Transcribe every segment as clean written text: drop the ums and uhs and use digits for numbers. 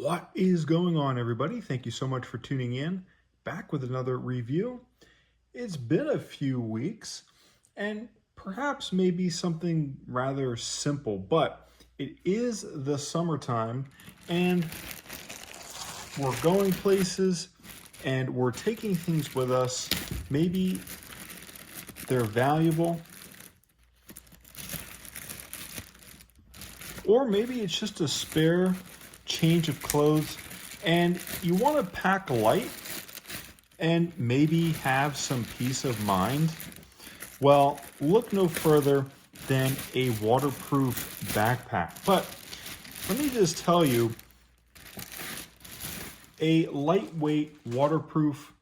What is going on, everybody? Thank you so much for tuning in. Back with another review. It's been a few weeks and perhaps maybe something rather simple, but it is the summertime and we're going places and we're taking things with us. Maybe they're valuable, or maybe it's just a spare change of clothes and you want to pack light and maybe have some peace of mind. Well, look no further than a waterproof backpack. But let me just tell you, a lightweight waterproof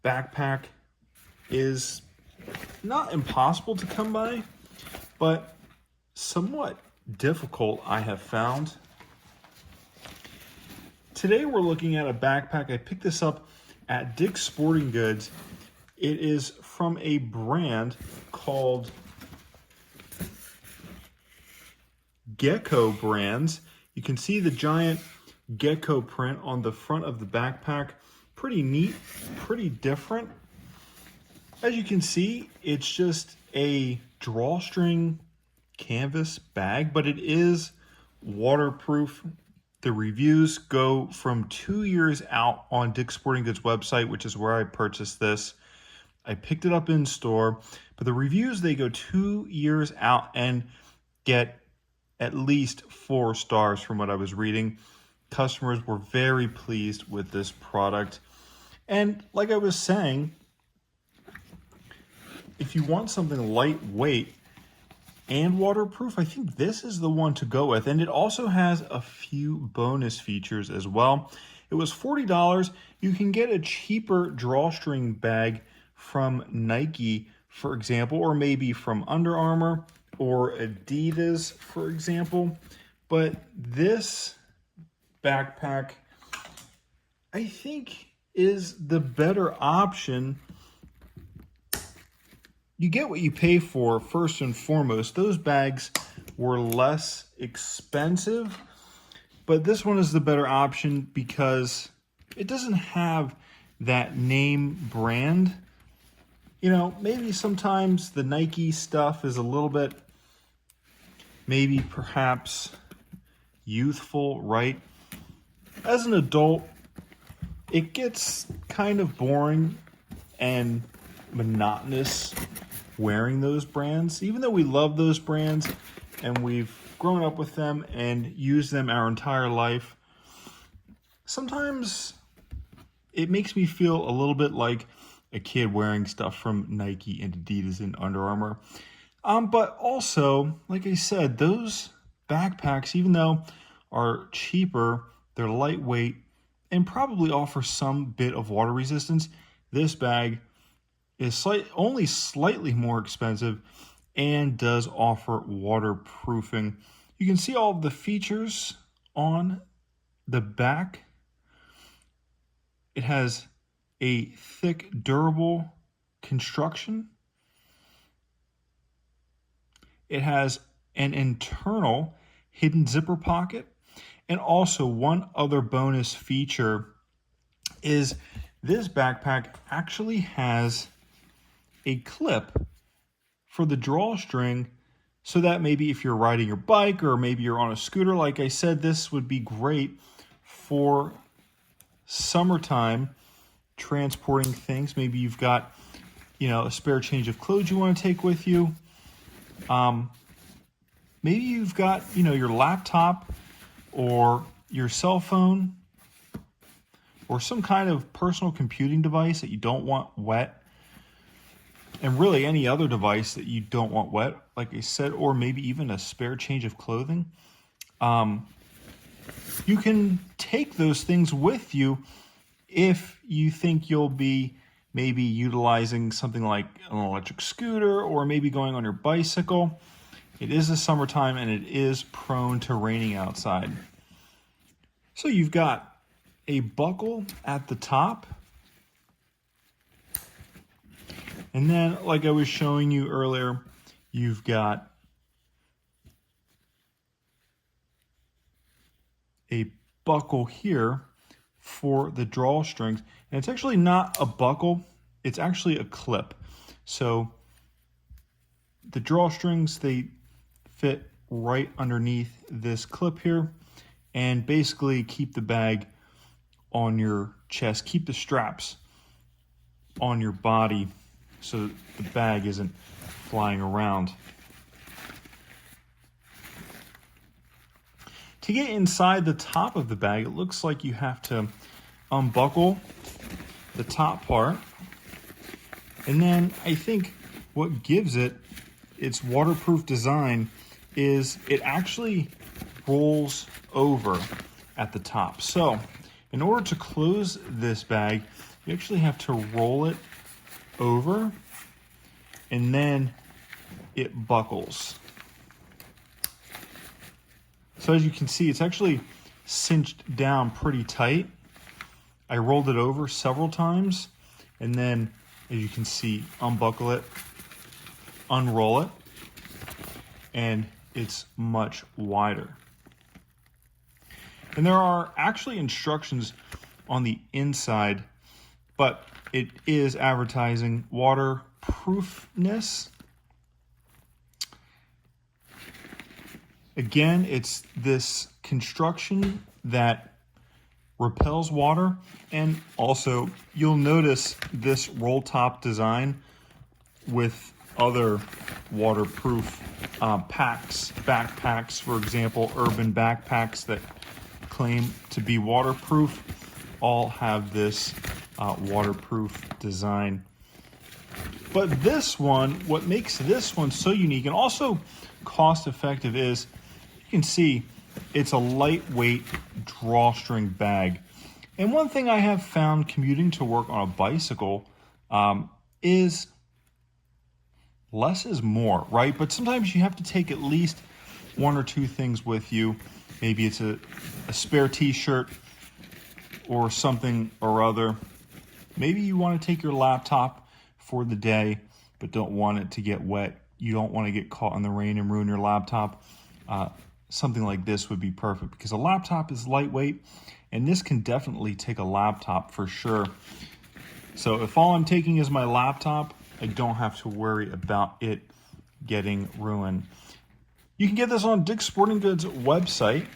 backpack is not impossible to come by, but somewhat difficult, I have found. Today we're looking at a backpack. I picked this up at Dick's Sporting Goods. It is from a brand called Gecko brands. You can see the giant Gecko print on the front of the backpack. Pretty neat, pretty different. As you can see, it's just a drawstring canvas bag, but it is waterproof. The reviews go from 2 years out on Dick's Sporting Goods website, which is where I purchased this. I picked it up in store, but the reviews, they go 2 years out and get at least 4 stars from what I was reading. Customers were very pleased with this product. And like I was saying, if you want something lightweight and waterproof, I think this is the one to go with. And it also has a few bonus features as well. It was $40. You can get a cheaper drawstring bag from Nike, for example, or maybe from Under Armour or Adidas, for example. But this backpack, I think, is the better option. You get what you pay for, first and foremost. Those bags were less expensive, but this one is the better option because it doesn't have that name brand. You know, maybe sometimes the Nike stuff is a little bit, maybe perhaps youthful, right? As an adult, it gets kind of boring and monotonous wearing those brands, even though we love those brands and we've grown up with them and used them our entire life. Sometimes it makes me feel a little bit like a kid wearing stuff from Nike and Adidas and Under Armour. But also, like I said, those backpacks, even though are cheaper, they're lightweight and probably offer some bit of water resistance. This bag is only slightly more expensive and does offer waterproofing. You can see all of the features on the back. It has a thick, durable construction. It has an internal hidden zipper pocket. And also one other bonus feature is this backpack actually has a clip for the drawstring, so that maybe if you're riding your bike or maybe you're on a scooter, like I said, this would be great for summertime transporting things. Maybe you've got, a spare change of clothes you want to take with you. Maybe you've got, your laptop or your cell phone or some kind of personal computing device that you don't want wet. And really any other device that you don't want wet, like I said, or maybe even a spare change of clothing. You can take those things with you if you think you'll be maybe utilizing something like an electric scooter or maybe going on your bicycle. It is the summertime and it is prone to raining outside. So you've got a buckle at the top. And then, like I was showing you earlier, you've got a buckle here for the drawstrings. And it's actually not a buckle, it's actually a clip. So the drawstrings, they fit right underneath this clip here and basically keep the bag on your chest, keep the straps on your body so the bag isn't flying around. To get inside the top of the bag, it looks like you have to unbuckle the top part. And then I think what gives it its waterproof design is it actually rolls over at the top. So in order to close this bag, you actually have to roll it over and then it buckles. So as you can see, it's actually cinched down pretty tight. I rolled it over several times and then, as you can see, unbuckle it, unroll it, and it's much wider. And there are actually instructions on the inside, but it is advertising waterproofness. Again, it's this construction that repels water, and also you'll notice this roll top design with other waterproof backpacks, for example, urban backpacks that claim to be waterproof, all have this waterproof design. But this one, what makes this one so unique and also cost effective is, you can see it's a lightweight drawstring bag. And one thing I have found commuting to work on a bicycle is less is more, right? But sometimes you have to take at least one or two things with you. Maybe it's a spare t-shirt or something or other. Maybe you want to take your laptop for the day, but don't want it to get wet. You don't want to get caught in the rain and ruin your laptop. Something like this would be perfect because a laptop is lightweight, and this can definitely take a laptop for sure. So if all I'm taking is my laptop, I don't have to worry about it getting ruined. You can get this on Dick's Sporting Goods website.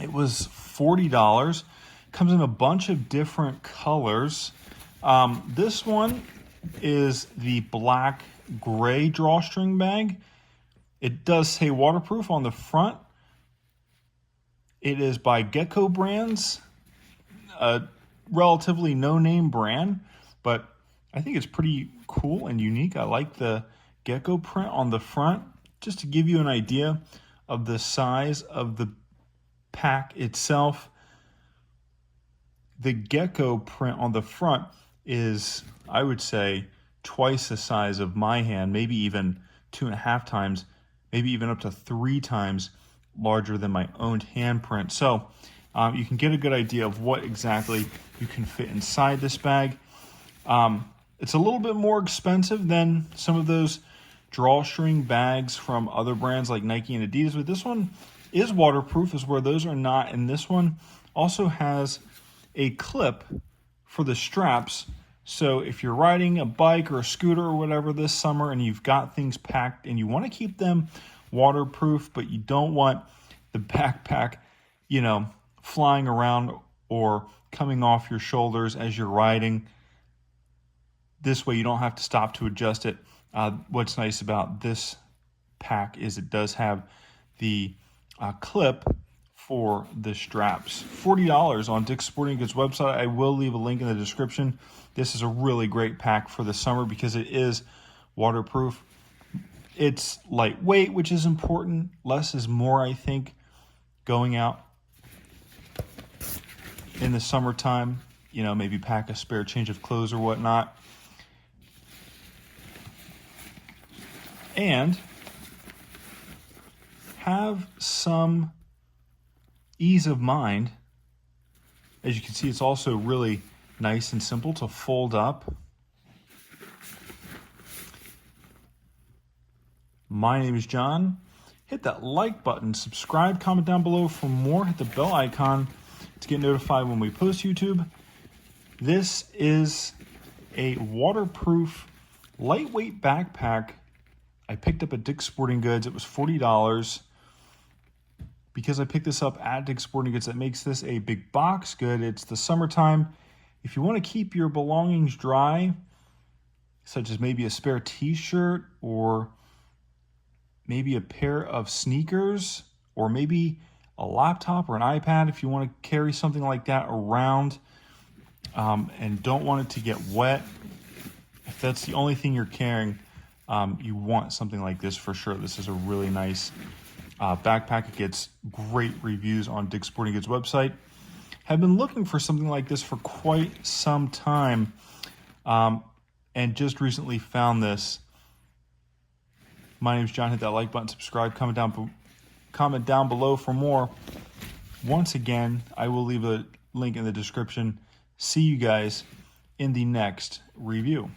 It was $40. Comes in a bunch of different colors. This one is the black gray drawstring bag. It does say waterproof on the front. It is by Gecko brands, a relatively no-name brand, but I think it's pretty cool and unique. I like the Gecko print on the front. Just to give you an idea of the size of the pack itself, the Gecko print on the front is, I would say, twice the size of my hand, maybe even 2.5 times, maybe even up to 3 times larger than my own handprint. So you can get a good idea of what exactly you can fit inside this bag. It's a little bit more expensive than some of those drawstring bags from other brands like Nike and Adidas, but this one is waterproof, is where those are not. And this one also has a clip for the straps. So if you're riding a bike or a scooter or whatever this summer and you've got things packed and you want to keep them waterproof, but you don't want the backpack, flying around or coming off your shoulders as you're riding, this way you don't have to stop to adjust it. What's nice about this pack is it does have the clip for the straps. $40 on Dick's Sporting Goods website. I will leave a link in the description. This is a really great pack for the summer because it is waterproof. It's lightweight, which is important. Less is more, I think, going out in the summertime. Maybe pack a spare change of clothes or whatnot. And have some ease of mind. As you can see, it's also really nice and simple to fold up. My name is John. hit that like button, subscribe, comment down below for more, hit the bell icon to get notified when we post YouTube. This is a waterproof, lightweight backpack I picked up at Dick's Sporting Goods. It was $40. Because I picked this up at Dick's Sporting Goods, that makes this a big box good. It's the summertime. If you want to keep your belongings dry, such as maybe a spare t-shirt or maybe a pair of sneakers or maybe a laptop or an iPad, if you want to carry something like that around and don't want it to get wet, if that's the only thing you're carrying, you want something like this for sure. This is a really nice backpack. It gets great reviews on Dick's Sporting Goods website. Have been looking for something like this for quite some time, and just recently found this. My name is John. Hit that like button, subscribe, comment down below for more. Once again, I will leave a link in the description. See you guys in the next review.